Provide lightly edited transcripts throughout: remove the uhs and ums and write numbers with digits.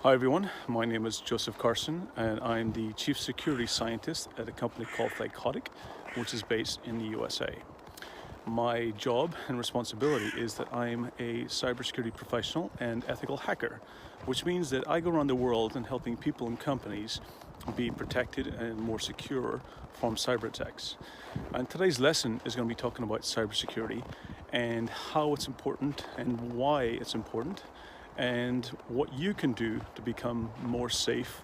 Hi everyone, my name is Joseph Carson and I'm the Chief Security Scientist at a company called Thycotic, which is based in the USA. My job and responsibility is that I'm a cybersecurity professional and ethical hacker, which means that I go around the world and helping people and companies be protected and more secure from cyber attacks. And today's lesson is going to be talking about cybersecurity and how it's important and why it's important, and what you can do to become more safe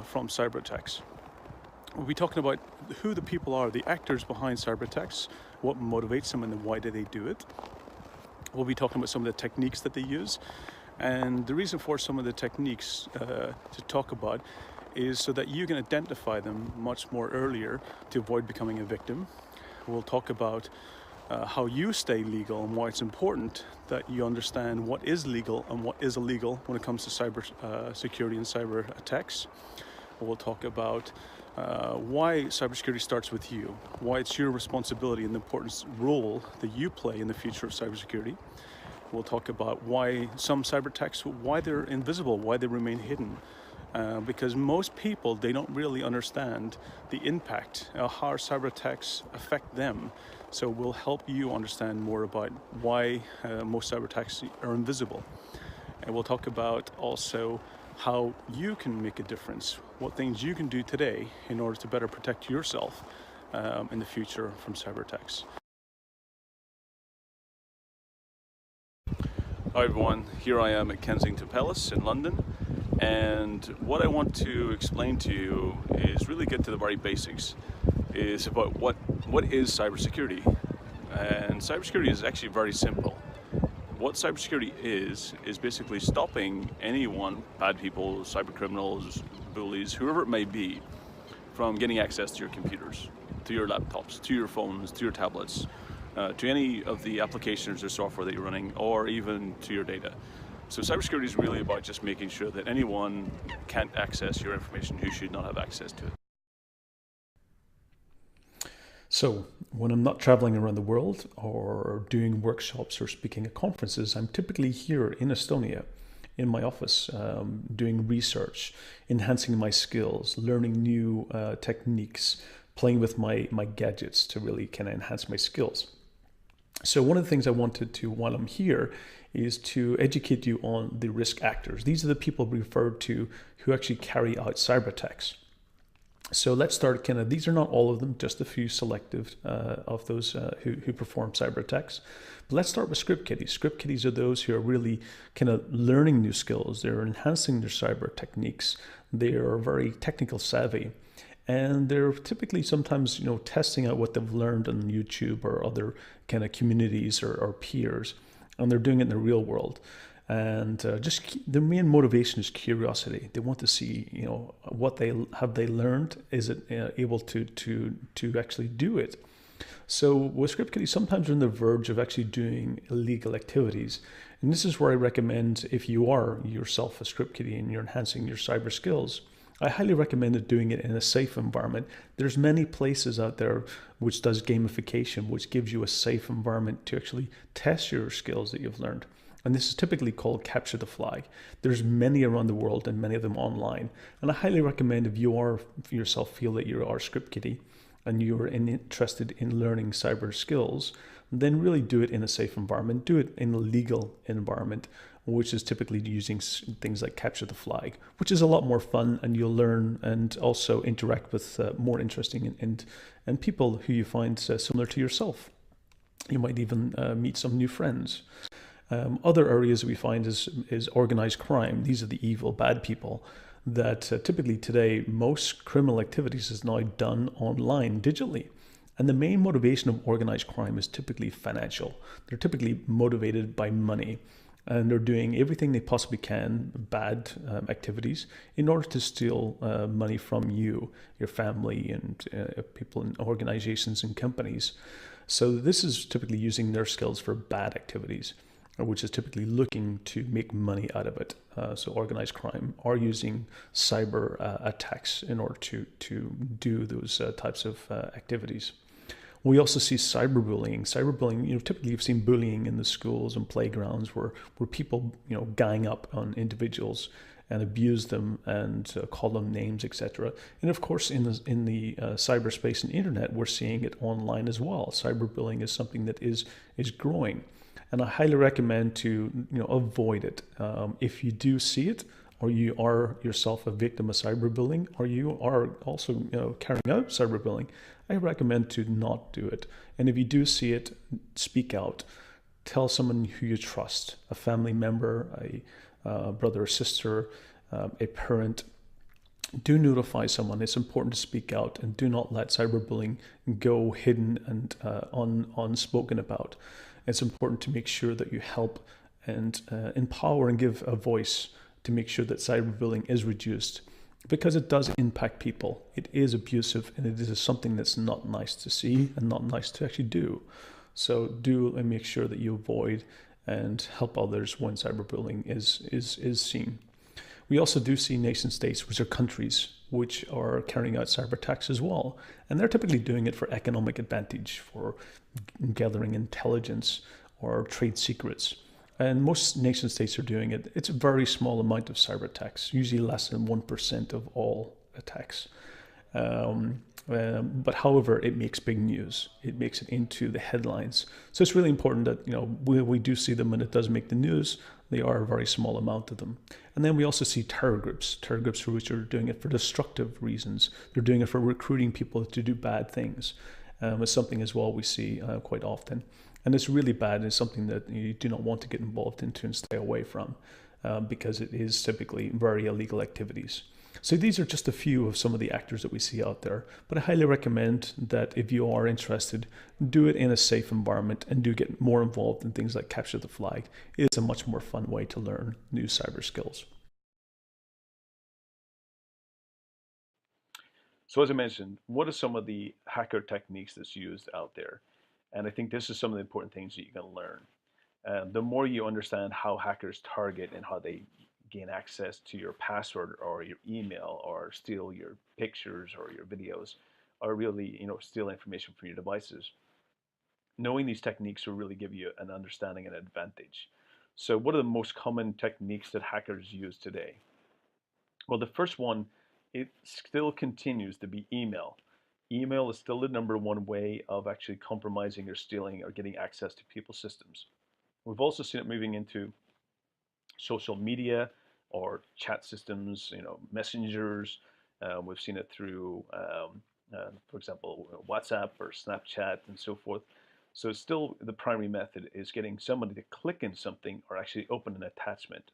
from cyber attacks. We'll be talking about who the people are, the actors behind cyber attacks, what motivates them and why do they do it. We'll be talking about some of the techniques that they use, and the reason for some of the techniques to talk about is so that you can identify them much more earlier to avoid becoming a victim. We'll talk about how you stay legal and why it's important that you understand what is legal and what is illegal when it comes to cyber security and cyber attacks. We'll talk about why cybersecurity starts with you, why it's your responsibility and the important role that you play in the future of cybersecurity. We'll talk about why some cyber attacks, why they're invisible, why they remain hidden. Because most people, they don't really understand the impact, how cyber attacks affect them. So we'll help you understand more about why most cyber attacks are invisible. And we'll talk about also how you can make a difference, what things you can do today in order to better protect yourself in the future from cyber attacks. Hi everyone, here I am at Kensington Palace in London. And what I want to explain to you is really get to the very basics, is about what is cybersecurity. And cybersecurity is actually very simple. What cybersecurity is basically stopping anyone, bad people, cyber criminals, bullies, whoever it may be, from getting access to your computers, to your laptops, to your phones, to your tablets, to any of the applications or software that you're running, or even to your data. So cybersecurity is really about just making sure that anyone can't access your information who should not have access to it. So when I'm not traveling around the world or doing workshops or speaking at conferences, I'm typically here in Estonia, in my office, doing research, enhancing my skills, learning new techniques, playing with my gadgets to really kind of enhance my skills. So one of the things I wanted to, while I'm here, is to educate you on the risk actors. These are the people referred to who actually carry out cyber attacks. So let's start these are not all of them, just a few selective of those who perform cyber attacks. But let's start with script kiddies. Script kiddies are those who are really kind of learning new skills. They're enhancing their cyber techniques. They are very technical savvy. And they're typically sometimes, testing out what they've learned on YouTube or other kind of communities or peers, and they're doing it in the real world. And just the main motivation is curiosity. They want to see, what they learned. Is it able to actually do it? So with script kiddies, sometimes they're on the verge of actually doing illegal activities. And this is where I recommend, if you are yourself a script kiddie and you're enhancing your cyber skills, I highly recommend doing it in a safe environment. There's many places out there which does gamification, which gives you a safe environment to actually test your skills that you've learned. And this is typically called capture the flag. There's many around the world and many of them online. And I highly recommend, if you are yourself feel that you are a script kiddie and you're interested in learning cyber skills, then really do it in a safe environment. Do it in a legal environment, which is typically using things like capture the flag, which is a lot more fun, and you'll learn and also interact with more interesting and people who you find similar to yourself. You might even meet some new friends. Other areas we find is organized crime. These are the evil, bad people that typically today, most criminal activities is now done online, digitally. And the main motivation of organized crime is typically financial. They're typically motivated by money. And they're doing everything they possibly can, bad activities, in order to steal money from you, your family, and people in organizations and companies. So this is typically using their skills for bad activities, which is typically looking to make money out of it. So organized crime are using cyber attacks in order to do those types of activities. We also see cyberbullying. Cyberbullying, typically you've seen bullying in the schools and playgrounds where people, gang up on individuals and abuse them and call them names, etc. And of course, in the cyberspace and internet, we're seeing it online as well. Cyberbullying is something that is growing, and I highly recommend to avoid it. If you do see it, or you are yourself a victim of cyberbullying, or you are also carrying out cyberbullying, I recommend to not do it. And if you do see it, speak out. Tell someone who you trust, a family member, a brother or sister, a parent. Do notify someone. It's important to speak out, and do not let cyberbullying go hidden and unspoken about. It's important to make sure that you help and empower and give a voice to make sure that cyberbullying is reduced, because it does impact people. It is abusive, and it is something that's not nice to see and not nice to actually do. So do make sure that you avoid and help others when cyberbullying is seen. We also do see nation states, which are countries, which are carrying out cyber attacks as well. And they're typically doing it for economic advantage, for gathering intelligence or trade secrets. And most nation states are doing it. It's a very small amount of cyber attacks, usually less than 1% of all attacks. But however, it makes big news. It makes it into the headlines. So it's really important that we do see them, and it does make the news. They are a very small amount of them. And then we also see terror groups which are doing it for destructive reasons. They're doing it for recruiting people to do bad things. It's something as well we see quite often. And it's really bad. It's something that you do not want to get involved into and stay away from, because it is typically very illegal activities. So these are just a few of some of the actors that we see out there. But I highly recommend that if you are interested, do it in a safe environment and do get more involved in things like capture the flag. It's a much more fun way to learn new cyber skills. So as I mentioned, what are some of the hacker techniques that's used out there? And I think this is some of the important things that you can learn. The more you understand how hackers target and how they gain access to your password or your email, or steal your pictures or your videos, or really steal information from your devices, knowing these techniques will really give you an understanding and advantage. So what are the most common techniques that hackers use today? Well, the first one, it still continues to be email. Email is still the #1 way of actually compromising or stealing or getting access to people's systems. We've also seen it moving into social media or chat systems, messengers. We've seen it through, for example, WhatsApp or Snapchat and so forth. So it's still the primary method is getting somebody to click in something or actually open an attachment.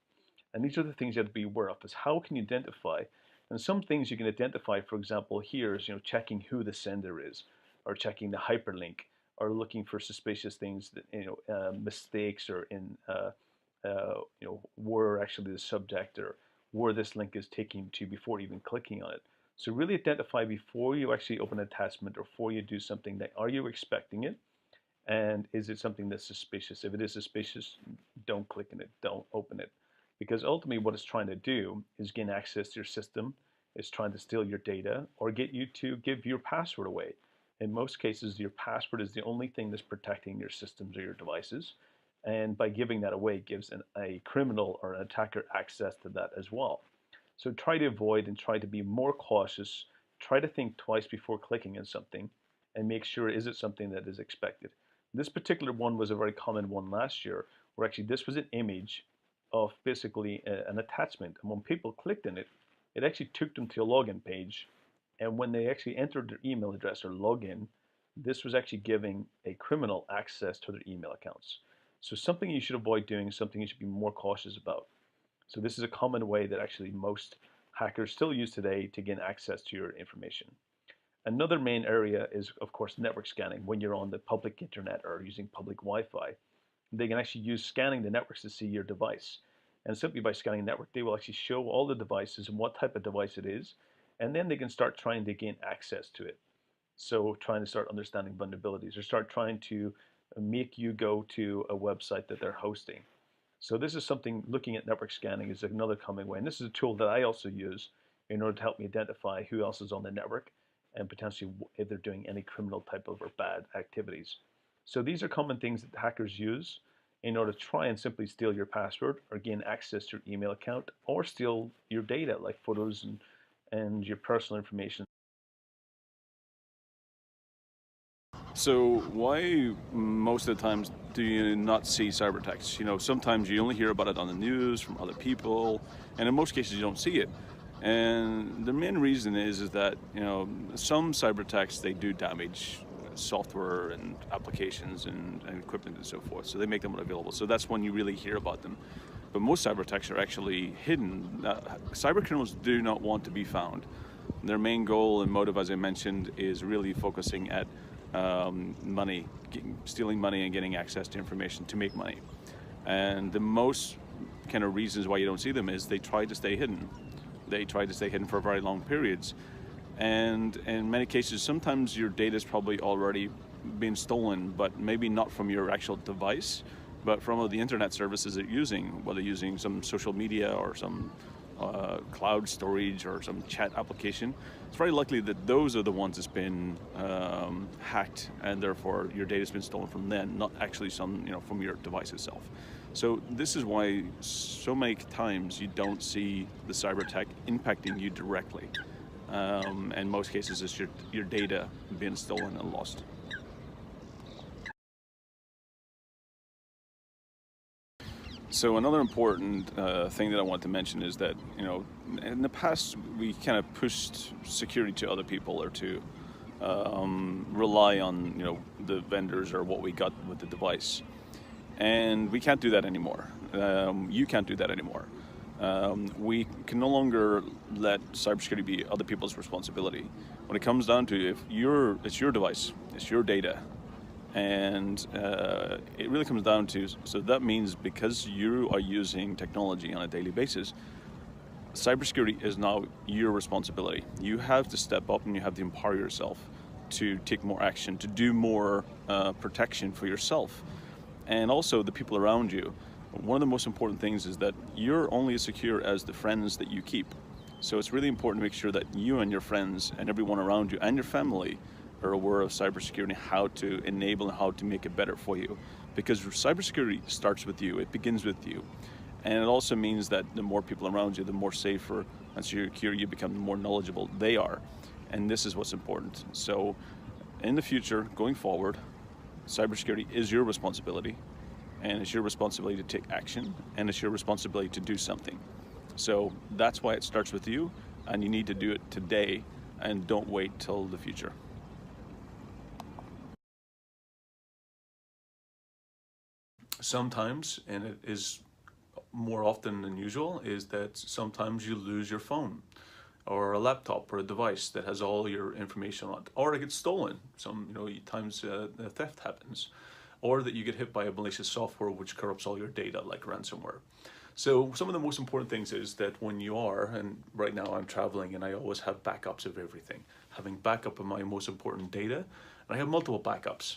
And these are the things you have to be aware of, is how can you identify? And some things you can identify, for example, here is checking who the sender is, or checking the hyperlink, or looking for suspicious things that mistakes, or in where actually the subject or where this link is taking you to before even clicking on it. So really identify before you actually open an attachment or before you do something, that are you expecting it, and is it something that's suspicious? If it is suspicious, don't click on it, don't open it, because ultimately what it's trying to do is gain access to your system. It's trying to steal your data or get you to give your password away. In most cases, your password is the only thing that's protecting your systems or your devices. And by giving that away, it gives a criminal or an attacker access to that as well. So try to avoid and try to be more cautious. Try to think twice before clicking on something, and make sure, is it something that is expected? This particular one was a very common one last year, where actually this was an image of basically an attachment. And when people clicked on it, it actually took them to a login page. And when they actually entered their email address or login, this was actually giving a criminal access to their email accounts. So something you should avoid doing, something you should be more cautious about. So this is a common way that actually most hackers still use today to gain access to your information. Another main area is, of course, network scanning. When you're on the public internet or using public Wi-Fi, they can actually use scanning the networks to see your device. And simply by scanning the network, they will actually show all the devices and what type of device it is, and then they can start trying to gain access to it. So trying to start understanding vulnerabilities, or start trying to make you go to a website that they're hosting. So this is something, looking at network scanning is another common way. And this is a tool that I also use in order to help me identify who else is on the network, and potentially if they're doing any criminal type of or bad activities. So these are common things that hackers use. in order to try and simply steal your password or gain access to your email account or steal your data like photos and your personal information. So why most of the times do you not see cyber attacks? You know, sometimes you only hear about it on the news from other people, and in most cases you don't see it. And the main reason is that, you know, some cyber attacks, they do damage software and applications and equipment and so forth, so they make them unavailable. So that's when you really hear about them. But most cyber attacks are actually hidden. Cyber criminals do not want to be found. Their main goal and motive, as I mentioned, is really focusing at money, stealing money and getting access to information to make money. And the most kind of reasons why you don't see them is they try to stay hidden. They try to stay hidden for very long periods. And in many cases, sometimes your data is probably already been stolen, but maybe not from your actual device, but from the internet services that you're using, whether using some social media or some cloud storage or some chat application. It's very likely that those are the ones that's been hacked, and therefore your data's been stolen from them, not actually from your device itself. So this is why so many times you don't see the cyber attack impacting you directly. In most cases, it's your data being stolen and lost. So another important thing that I want to mention is that, you know, in the past we kind of pushed security to other people or to rely on, you know, the vendors or what we got with the device, and we can't do that anymore. You can't do that anymore. We can no longer let cybersecurity be other people's responsibility. When it comes down to it's your device, it's your data. And it really comes down to, so that means because you are using technology on a daily basis, cybersecurity is now your responsibility. You have to step up and you have to empower yourself to take more action, to do more protection for yourself and also the people around you. One of the most important things is that you're only as secure as the friends that you keep. So it's really important to make sure that you and your friends and everyone around you and your family are aware of cybersecurity, how to enable and how to make it better for you. Because cybersecurity starts with you, it begins with you. And it also means that the more people around you, the more safer and secure you become, the more knowledgeable they are. And this is what's important. So in the future, going forward, cybersecurity is your responsibility, and it's your responsibility to take action, and it's your responsibility to do something. So that's why it starts with you, and you need to do it today, and don't wait till the future. Sometimes, and it is more often than usual, is that sometimes you lose your phone or a laptop or a device that has all your information on it, or it gets stolen. Times theft happens, or that you get hit by a malicious software which corrupts all your data like ransomware. So some of the most important things is that when you are, and right now I'm traveling and I always have backups of everything, having backup of my most important data, and I have multiple backups.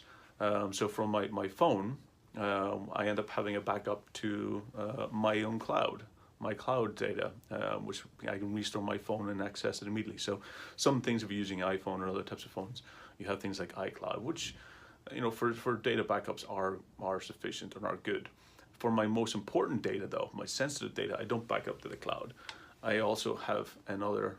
So from my phone, I end up having a backup to my own cloud, my cloud data, which I can restore my phone and access it immediately. So some things, if you're using iPhone or other types of phones, you have things like iCloud, which, for data backups are sufficient and are good. For my most important data though, my sensitive data, I don't back up to the cloud. I also have another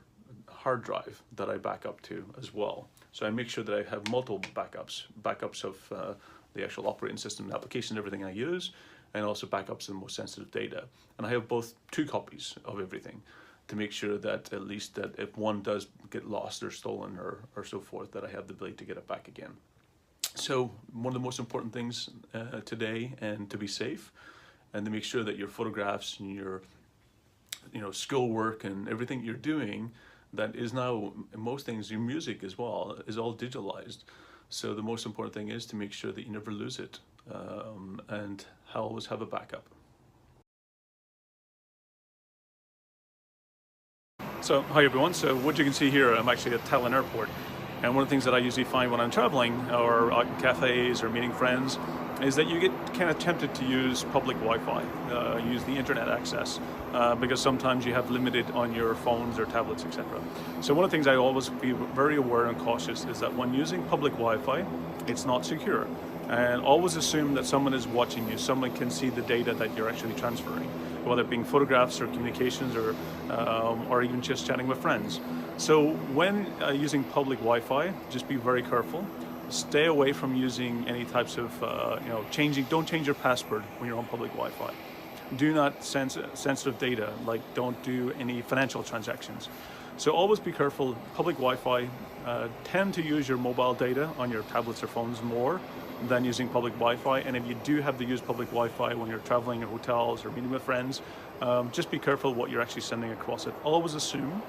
hard drive that I back up to as well. So I make sure that I have multiple backups of the actual operating system and application, everything I use, and also backups of the most sensitive data. And I have both 2 copies of everything to make sure that at least that if one does get lost or stolen or so forth, that I have the ability to get it back again. So one of the most important things today, and to be safe, and to make sure that your photographs and your schoolwork and everything you're doing, that is now, most things, your music as well, is all digitalized. So the most important thing is to make sure that you never lose it, and always have a backup. So hi everyone, so what you can see here, I'm actually at Tallinn Airport. And one of the things that I usually find when I'm traveling or out in cafes or meeting friends is that you get kind of tempted to use public Wi-Fi, use the internet access, because sometimes you have limited on your phones or tablets, etc. So one of the things I always be very aware and cautious is that when using public Wi-Fi, it's not secure. And always assume that someone is watching you, someone can see the data that you're actually transferring, whether it being photographs or communications or even just chatting with friends. So when using public Wi-Fi, just be very careful. Stay away from using any types of, don't change your password when you're on public Wi-Fi. Do not sensitive data, like don't do any financial transactions. So always be careful. Public Wi-Fi, tend to use your mobile data on your tablets or phones more than using public Wi-Fi. And if you do have to use public Wi-Fi when you're traveling in hotels or meeting with friends, just be careful what you're actually sending across it. Always assume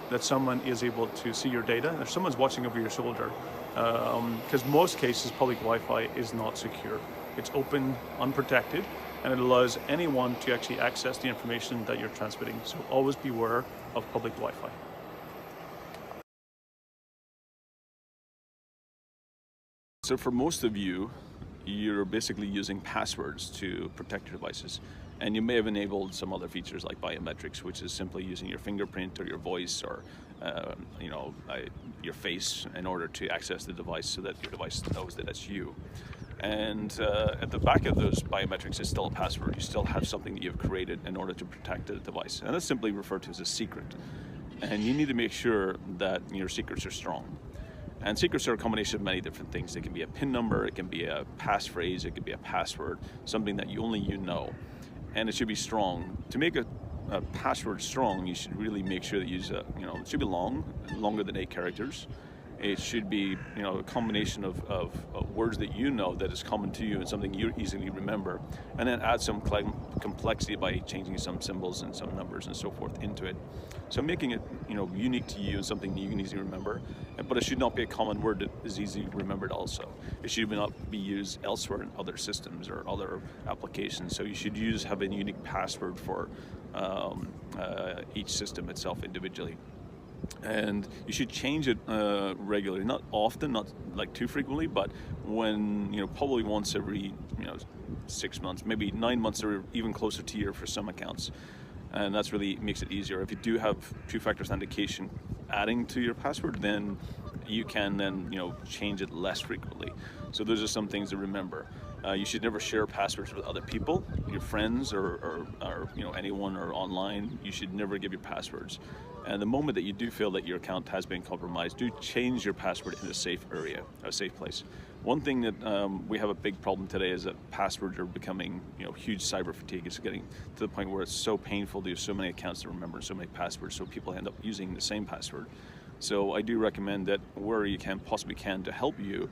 that someone is able to see your data, or someone's watching over your shoulder. Because most cases, public Wi-Fi is not secure. It's open, unprotected, and it allows anyone to actually access the information that you're transmitting. So always beware of public Wi-Fi. So for most of you, you're basically using passwords to protect your devices. And you may have enabled some other features like biometrics, which is simply using your fingerprint or your voice or your face in order to access the device so that your device knows that it's you. And at the back of those biometrics is still a password. You still have something that you've created in order to protect the device. And that's simply referred to as a secret. And you need to make sure that your secrets are strong. And secrets are a combination of many different things. It can be a PIN number, it can be a passphrase, it could be a password, something that only you know. And it should be strong. To make a password strong, you should really make sure that you use it should be longer than 8 characters. It should be, a combination of words that you know that is common to you and something you easily remember, and then add some complexity by changing some symbols and some numbers and so forth into it. So making it, unique to you and something you can easily remember, but it should not be a common word that is easily remembered also. It should not be used elsewhere in other systems or other applications. So you should have a unique password for each system itself individually. And you should change it regularly, not often, not like too frequently, but when, probably once every, 6 months, maybe 9 months, or even closer to a year for some accounts. And that's really makes it easier. If you do have two-factor authentication adding to your password, then you can then, change it less frequently. So those are some things to remember. You should never share passwords with other people, your friends or anyone or online. You should never give your passwords. And the moment that you do feel that your account has been compromised, do change your password in a safe area, a safe place. One thing that we have a big problem today is that passwords are becoming, huge cyber fatigue. It's getting to the point where it's so painful to use so many accounts to remember, so many passwords, so people end up using the same password. So I do recommend that where you possibly can to help you,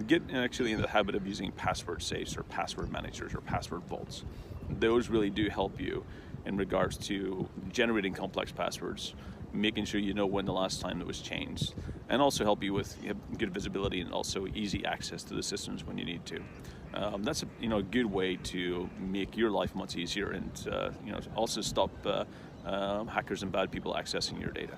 get actually in the habit of using password safes or password managers or password vaults. Those really do help you in regards to generating complex passwords, making sure you know when the last time it was changed, and also help you with good visibility and also easy access to the systems when you need to. That's a good way to make your life much easier and also stop hackers and bad people accessing your data.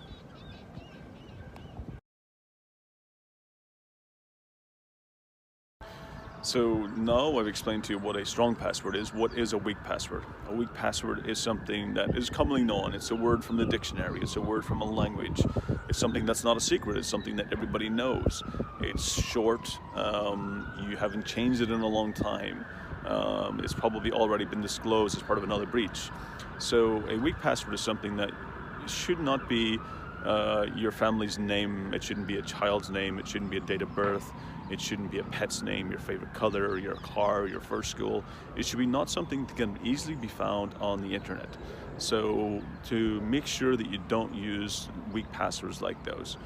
So now I've explained to you what a strong password is. What is a weak password? A weak password is something that is commonly known. It's a word from the dictionary. It's a word from a language. It's something that's not a secret. It's something that everybody knows. It's short. You haven't changed it in a long time. It's probably already been disclosed as part of another breach. So a weak password is something that should not be your family's name. It shouldn't be a child's name. It shouldn't be a date of birth. It shouldn't be a pet's name, your favorite color, your car, your first school. It should be not something that can easily be found on the internet. So to make sure that you don't use weak passwords like those,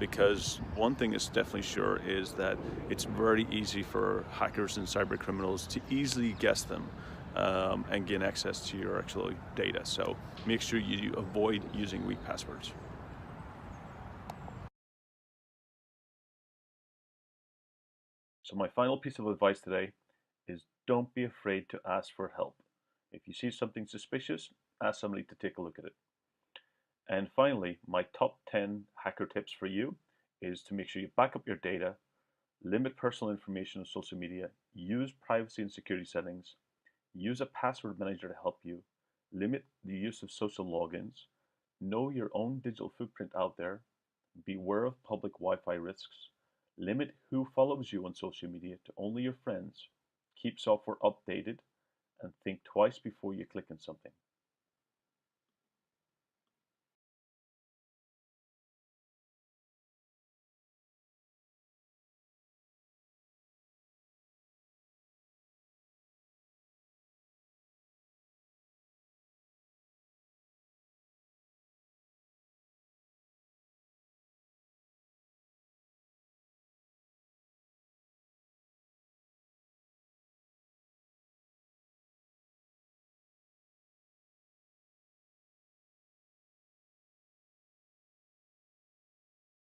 because one thing is definitely sure is that it's very easy for hackers and cyber criminals to easily guess them and gain access to your actual data. So make sure you avoid using weak passwords. So my final piece of advice today is don't be afraid to ask for help. If you see something suspicious, ask somebody to take a look at it. And finally, my top 10 hacker tips for you is to make sure you back up your data, limit personal information on social media, use privacy and security settings, use a password manager to help you, limit the use of social logins, know your own digital footprint out there, beware of public Wi-Fi risks, Limit who follows you on social media to only your friends. Keep software updated and think twice before you click on something.